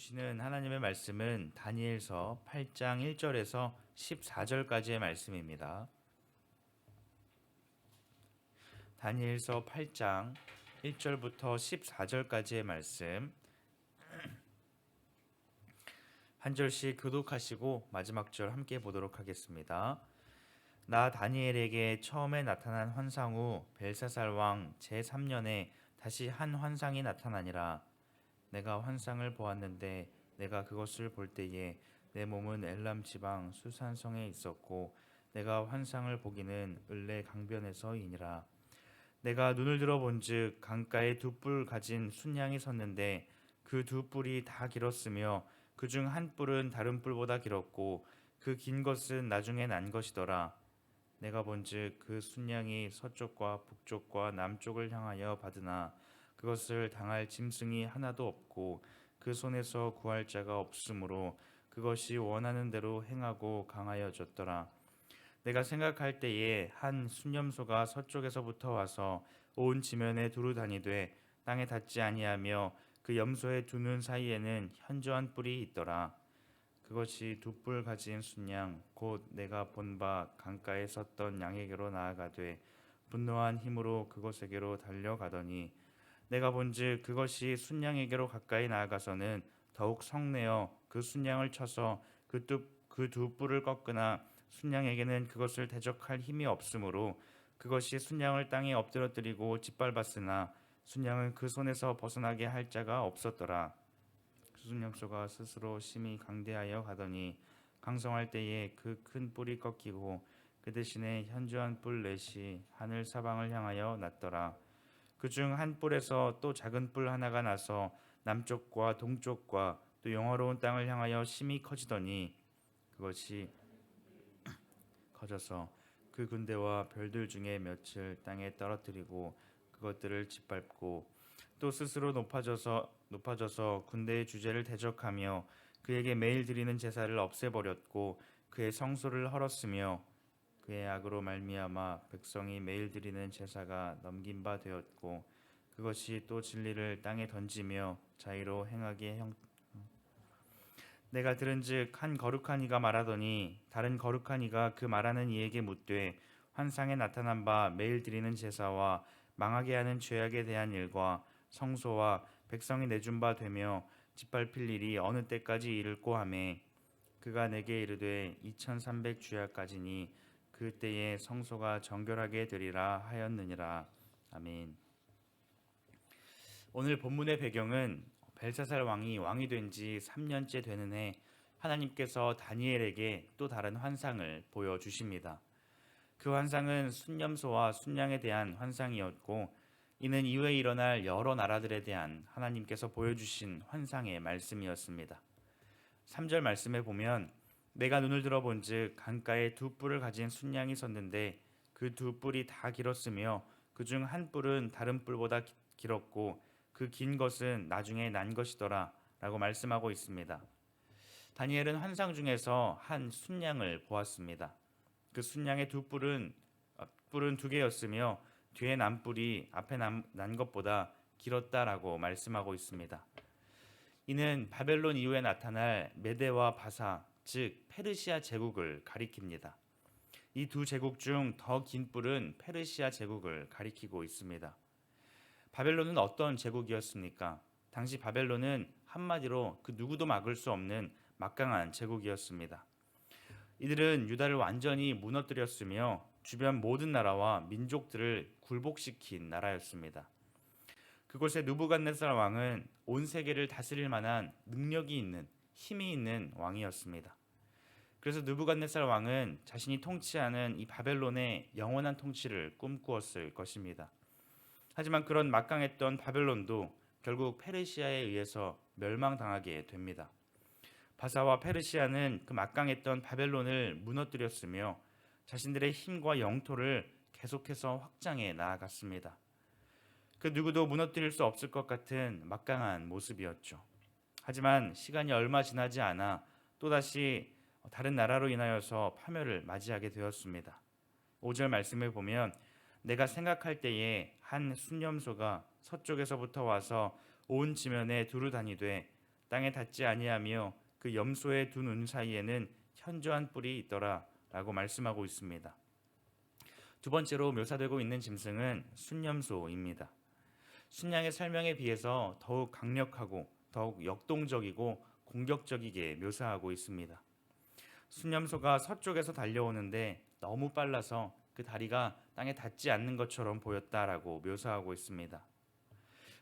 주시는 하나님의 말씀은 다니엘서 8장 1절에서 14절까지의 말씀입니다. 다니엘서 8장 1절부터 14절까지의 말씀 한 절씩 교독하시고 마지막 절 함께 보도록 하겠습니다. 나 다니엘에게 처음에 나타난 환상 후 벨사살 왕 제3년에 다시 한 환상이 나타나니라. 내가 환상을 보았는데 내가 그것을 볼 때에 내 몸은 엘람 지방 수산성에 있었고 내가 환상을 보기는 을레 강변에서이니라. 내가 눈을 들어 본즉 강가에 두 뿔 가진 순양이 섰는데 그 두 뿔이 다 길었으며 그중 한 뿔은 다른 뿔보다 길었고 그 긴 것은 나중에 난 것이더라. 내가 본즉 그 순양이 서쪽과 북쪽과 남쪽을 향하여 받으나 그것을 당할 짐승이 하나도 없고 그 손에서 구할 자가 없으므로 그것이 원하는 대로 행하고 강하여졌더라. 내가 생각할 때에 한 순념소가 서쪽에서부터 와서 온 지면에 두루 다니되 땅에 닿지 아니하며 그 염소의 두 눈 사이에는 현저한 뿔이 있더라. 그것이 두 뿔 가진 순양 곧 내가 본 바 강가에 섰던 양에게로 나아가되 분노한 힘으로 그것에게로 달려가더니 내가 본즉 그것이 순양에게로 가까이 나아가서는 더욱 성내어 그 순양을 쳐서 그 두 뿔을 꺾으나 순양에게는 그것을 대적할 힘이 없으므로 그것이 순양을 땅에 엎드러뜨리고 짓밟았으나 순양은 그 손에서 벗어나게 할 자가 없었더라. 수순염소가 스스로 심히 강대하여 가더니 강성할 때에 그 큰 뿔이 꺾이고 그 대신에 현저한 뿔 넷이 하늘 사방을 향하여 났더라. 그중 한 뿔에서 또 작은 뿔 하나가 나서 남쪽과 동쪽과 또 영화로운 땅을 향하여 심히 커지더니 그것이 커져서 그 군대와 별들 중에 몇을 땅에 떨어뜨리고 그것들을 짓밟고 또 스스로 높아져서 군대의 주제를 대적하며 그에게 매일 드리는 제사를 없애버렸고 그의 성소를 헐었으며 그의 악으로 말미암아 백성이 매일 드리는 제사가 넘긴 바 되었고 그것이 또 진리를 땅에 던지며 자의로 행하게 내가 들은즉 한 거룩한 이가 말하더니 다른 거룩한 이가 그 말하는 이에게 묻되 환상에 나타난 바 매일 드리는 제사와 망하게 하는 죄악에 대한 일과 성소와 백성이 내준 바 되며 짓밟힐 일이 어느 때까지 이를꼬 하매 그가 내게 이르되 2300 주야까지니 그때에 성소가 정결하게 되리라 하였느니라. 아멘. 오늘 본문의 배경은 벨사살 왕이 된 지 3년째 되는 해 하나님께서 다니엘에게 또 다른 환상을 보여주십니다. 그 환상은 순념소와 순양에 대한 환상이었고 이는 이후에 일어날 여러 나라들에 대한 하나님께서 보여주신 환상의 말씀이었습니다. 3절 말씀에 보면 내가 눈을 들어본즉 강가에 두 뿔을 가진 순양이 섰는데 그 두 뿔이 다 길었으며 그중 한 뿔은 다른 뿔보다 길었고 그 긴 것은 나중에 난 것이더라 라고 말씀하고 있습니다. 다니엘은 환상 중에서 한 순양을 보았습니다. 그 순양의 뿔은 두 개였으며 뒤에 난 뿔이 앞에 난 것보다 길었다라고 말씀하고 있습니다. 이는 바벨론 이후에 나타날 메대와 바사, 즉 페르시아 제국을 가리킵니다. 이 두 제국 중 더 긴 뿔은 페르시아 제국을 가리키고 있습니다. 바벨론은 어떤 제국이었습니까? 당시 바벨론은 한마디로 그 누구도 막을 수 없는 막강한 제국이었습니다. 이들은 유다를 완전히 무너뜨렸으며 주변 모든 나라와 민족들을 굴복시킨 나라였습니다. 그곳의 느부갓네살 왕은 온 세계를 다스릴 만한 능력이 있는 힘이 있는 왕이었습니다. 그래서 느부갓네살 왕은 자신이 통치하는 이 바벨론의 영원한 통치를 꿈꾸었을 것입니다. 하지만 그런 막강했던 바벨론도 결국 페르시아에 의해서 멸망당하게 됩니다. 바사와 페르시아는 그 막강했던 바벨론을 무너뜨렸으며 자신들의 힘과 영토를 계속해서 확장해 나아갔습니다. 그 누구도 무너뜨릴 수 없을 것 같은 막강한 모습이었죠. 하지만 시간이 얼마 지나지 않아 또다시 다른 나라로 인하여서 파멸을 맞이하게 되었습니다. 5절 말씀을 보면 내가 생각할 때에 한 순념소가 서쪽에서부터 와서 온 지면에 두루 다니되 땅에 닿지 아니하며 그 염소의 두 눈 사이에는 현저한 뿔이 있더라라고 말씀하고 있습니다. 두 번째로 묘사되고 있는 짐승은 순념소입니다. 순양의 설명에 비해서 더욱 강력하고 더욱 역동적이고 공격적이게 묘사하고 있습니다. 순념소가 서쪽에서 달려오는데 너무 빨라서 그 다리가 땅에 닿지 않는 것처럼 보였다라고 묘사하고 있습니다.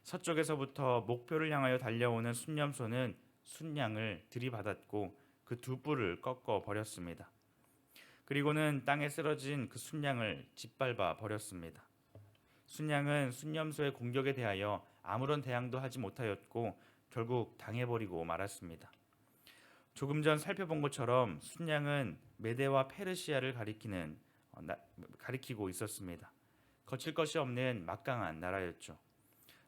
서쪽에서부터 목표를 향하여 달려오는 순념소는 순양을 들이받았고 그 두 뿔을 꺾어 버렸습니다. 그리고는 땅에 쓰러진 그 순양을 짓밟아 버렸습니다. 순양은 순념소의 공격에 대하여 아무런 대항도 하지 못하였고 결국 당해버리고 말았습니다. 조금 전 살펴본 것처럼 순양은 메대와 페르시아를 가리키고 있었습니다. 거칠 것이 없는 막강한 나라였죠.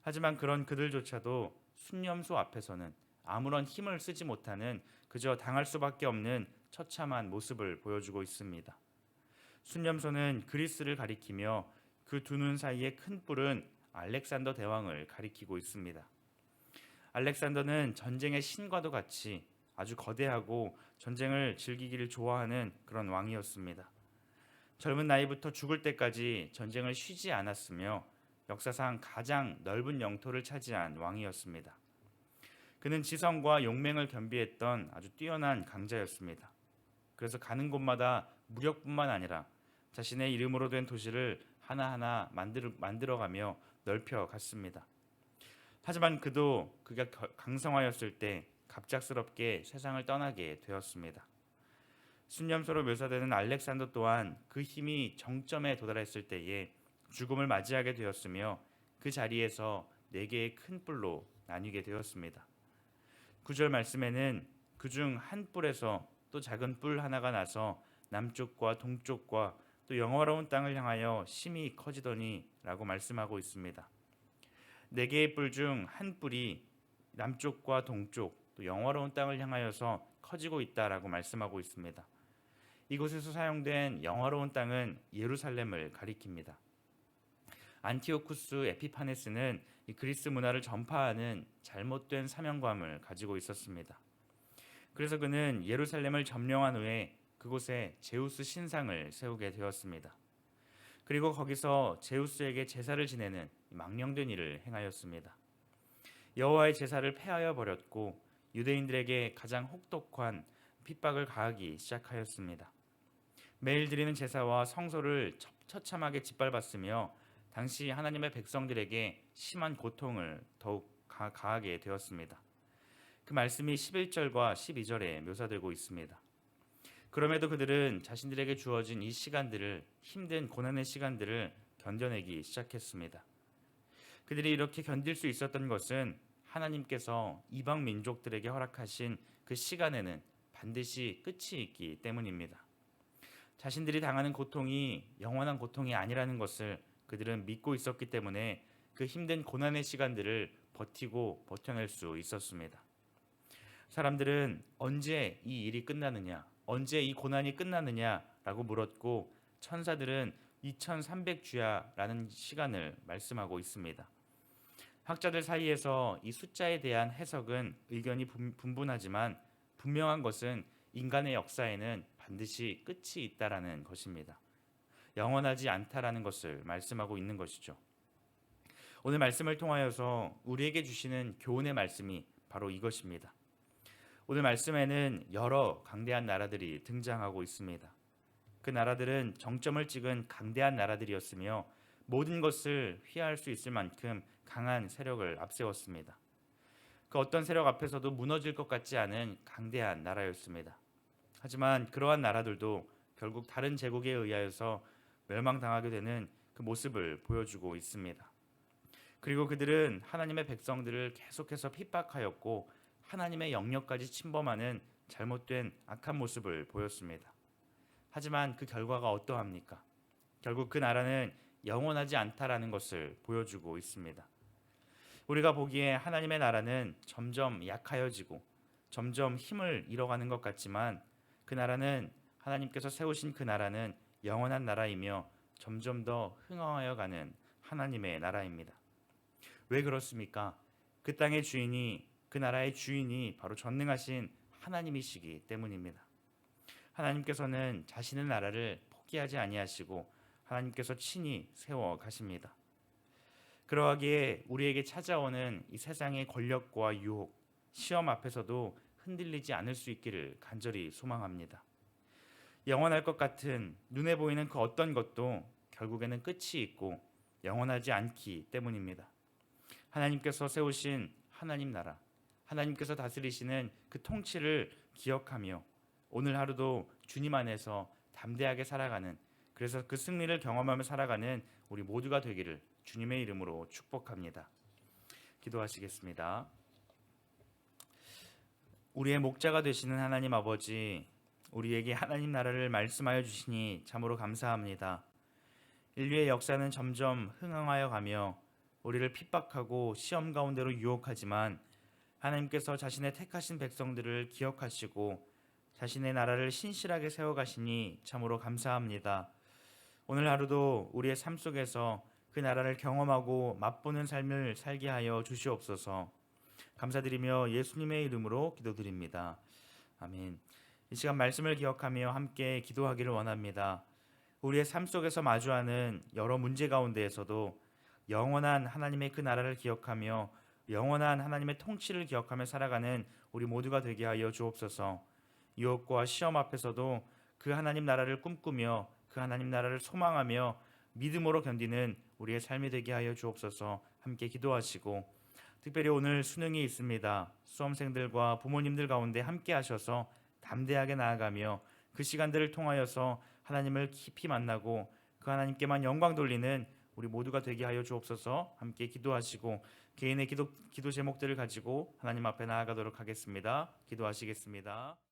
하지만 그런 그들조차도 순념소 앞에서는 아무런 힘을 쓰지 못하는 그저 당할 수밖에 없는 처참한 모습을 보여주고 있습니다. 순념소는 그리스를 가리키며 그 두 눈 사이의 큰 뿔은 알렉산더 대왕을 가리키고 있습니다. 알렉산더는 전쟁의 신과도 같이 아주 거대하고 전쟁을 즐기기를 좋아하는 그런 왕이었습니다. 젊은 나이부터 죽을 때까지 전쟁을 쉬지 않았으며 역사상 가장 넓은 영토를 차지한 왕이었습니다. 그는 지성과 용맹을 겸비했던 아주 뛰어난 강자였습니다. 그래서 가는 곳마다 무력뿐만 아니라 자신의 이름으로 된 도시를 하나하나 만들어가며 넓혀갔습니다. 하지만 그가 강성하였을 때 갑작스럽게 세상을 떠나게 되었습니다. 순념소로 묘사되는 알렉산더 또한 그 힘이 정점에 도달했을 때에 죽음을 맞이하게 되었으며 그 자리에서 네 개의 큰 뿔로 나뉘게 되었습니다. 9절 말씀에는 그중 한 뿔에서 또 작은 뿔 하나가 나서 남쪽과 동쪽과 또 영화로운 땅을 향하여 심히 커지더니 라고 말씀하고 있습니다. 네 개의 뿔 중 한 뿔이 남쪽과 동쪽 또 영화로운 땅을 향하여서 커지고 있다라고 말씀하고 있습니다. 이곳에서 사용된 영화로운 땅은 예루살렘을 가리킵니다. 안티오쿠스 에피파네스는 이 그리스 문화를 전파하는 잘못된 사명감을 가지고 있었습니다. 그래서 그는 예루살렘을 점령한 후에 그곳에 제우스 신상을 세우게 되었습니다. 그리고 거기서 제우스에게 제사를 지내는 망령된 일을 행하였습니다. 여호와의 제사를 폐하여 버렸고 유대인들에게 가장 혹독한 핍박을 가하기 시작하였습니다. 매일 드리는 제사와 성소를 처참하게 짓밟았으며 당시 하나님의 백성들에게 심한 고통을 더욱 가하게 되었습니다. 그 말씀이 11절과 12절에 묘사되고 있습니다. 그럼에도 그들은 자신들에게 주어진 이 시간들을 힘든 고난의 시간들을 견뎌내기 시작했습니다. 그들이 이렇게 견딜 수 있었던 것은 하나님께서 이방 민족들에게 허락하신 그 시간에는 반드시 끝이 있기 때문입니다. 자신들이 당하는 고통이 영원한 고통이 아니라는 것을 그들은 믿고 있었기 때문에 그 힘든 고난의 시간들을 버텨낼 수 있었습니다. 사람들은 언제 이 일이 끝나느냐, 언제 이 고난이 끝나느냐라고 물었고 천사들은 2300주야라는 시간을 말씀하고 있습니다. 학자들 사이에서 이 숫자에 대한 해석은 의견이 분분하지만 분명한 것은 인간의 역사에는 반드시 끝이 있다라는 것입니다. 영원하지 않다라는 것을 말씀하고 있는 것이죠. 오늘 말씀을 통하여서 우리에게 주시는 교훈의 말씀이 바로 이것입니다. 오늘 말씀에는 여러 강대한 나라들이 등장하고 있습니다. 그 나라들은 정점을 찍은 강대한 나라들이었으며 모든 것을 휘하할 수 있을 만큼 강한 세력을 앞세웠습니다. 그 어떤 세력 앞에서도 무너질 것 같지 않은 강대한 나라였습니다. 하지만 그러한 나라들도 결국 다른 제국에 의하여서 멸망당하게 되는 그 모습을 보여주고 있습니다. 그리고 그들은 하나님의 백성들을 계속해서 핍박하였고 하나님의 영역까지 침범하는 잘못된 악한 모습을 보였습니다. 하지만 그 결과가 어떠합니까? 결국 그 나라는 영원하지 않다라는 것을 보여주고 있습니다. 우리가 보기에 하나님의 나라는 점점 약하여지고 점점 힘을 잃어가는 것 같지만 그 나라는 하나님께서 세우신 그 나라는 영원한 나라이며 점점 더 흥황하여 가는 하나님의 나라입니다. 왜 그렇습니까? 그 땅의 주인이 그 나라의 주인이 바로 전능하신 하나님이시기 때문입니다. 하나님께서는 자신의 나라를 포기하지 아니하시고 하나님께서 친히 세워 가십니다. 그러하기에 우리에게 찾아오는 이 세상의 권력과 유혹, 시험 앞에서도 흔들리지 않을 수 있기를 간절히 소망합니다. 영원할 것 같은 눈에 보이는 그 어떤 것도 결국에는 끝이 있고 영원하지 않기 때문입니다. 하나님께서 세우신 하나님 나라, 하나님께서 다스리시는 그 통치를 기억하며 오늘 하루도 주님 안에서 담대하게 살아가는, 그래서 그 승리를 경험하며 살아가는 우리 모두가 되기를 주님의 이름으로 축복합니다. 기도하시겠습니다. 우리의 목자가 되시는 하나님 아버지, 우리에게 하나님 나라를 말씀하여 주시니 참으로 감사합니다. 인류의 역사는 점점 흥황하여 가며 우리를 핍박하고 시험 가운데로 유혹하지만 하나님께서 자신의 택하신 백성들을 기억하시고 자신의 나라를 신실하게 세워가시니 참으로 감사합니다. 오늘 하루도 우리의 삶 속에서 그 나라를 경험하고 맛보는 삶을 살게 하여 주시옵소서. 감사드리며 예수님의 이름으로 기도드립니다. 아멘. 이 시간 말씀을 기억하며 함께 기도하기를 원합니다. 우리의 삶 속에서 마주하는 여러 문제 가운데에서도 영원한 하나님의 그 나라를 기억하며 영원한 하나님의 통치를 기억하며 살아가는 우리 모두가 되게 하여 주옵소서. 유혹과 시험 앞에서도 그 하나님 나라를 꿈꾸며 그 하나님 나라를 소망하며 믿음으로 견디는 우리의 삶이 되게 하여 주옵소서. 함께 기도하시고, 특별히 오늘 수능이 있습니다. 수험생들과 부모님들 가운데 함께 하셔서 담대하게 나아가며 그 시간들을 통하여서 하나님을 깊이 만나고 그 하나님께만 영광 돌리는 우리 모두가 되게 하여 주옵소서. 함께 기도하시고 개인의 기도 제목들을 가지고 하나님 앞에 나아가도록 하겠습니다. 기도하시겠습니다.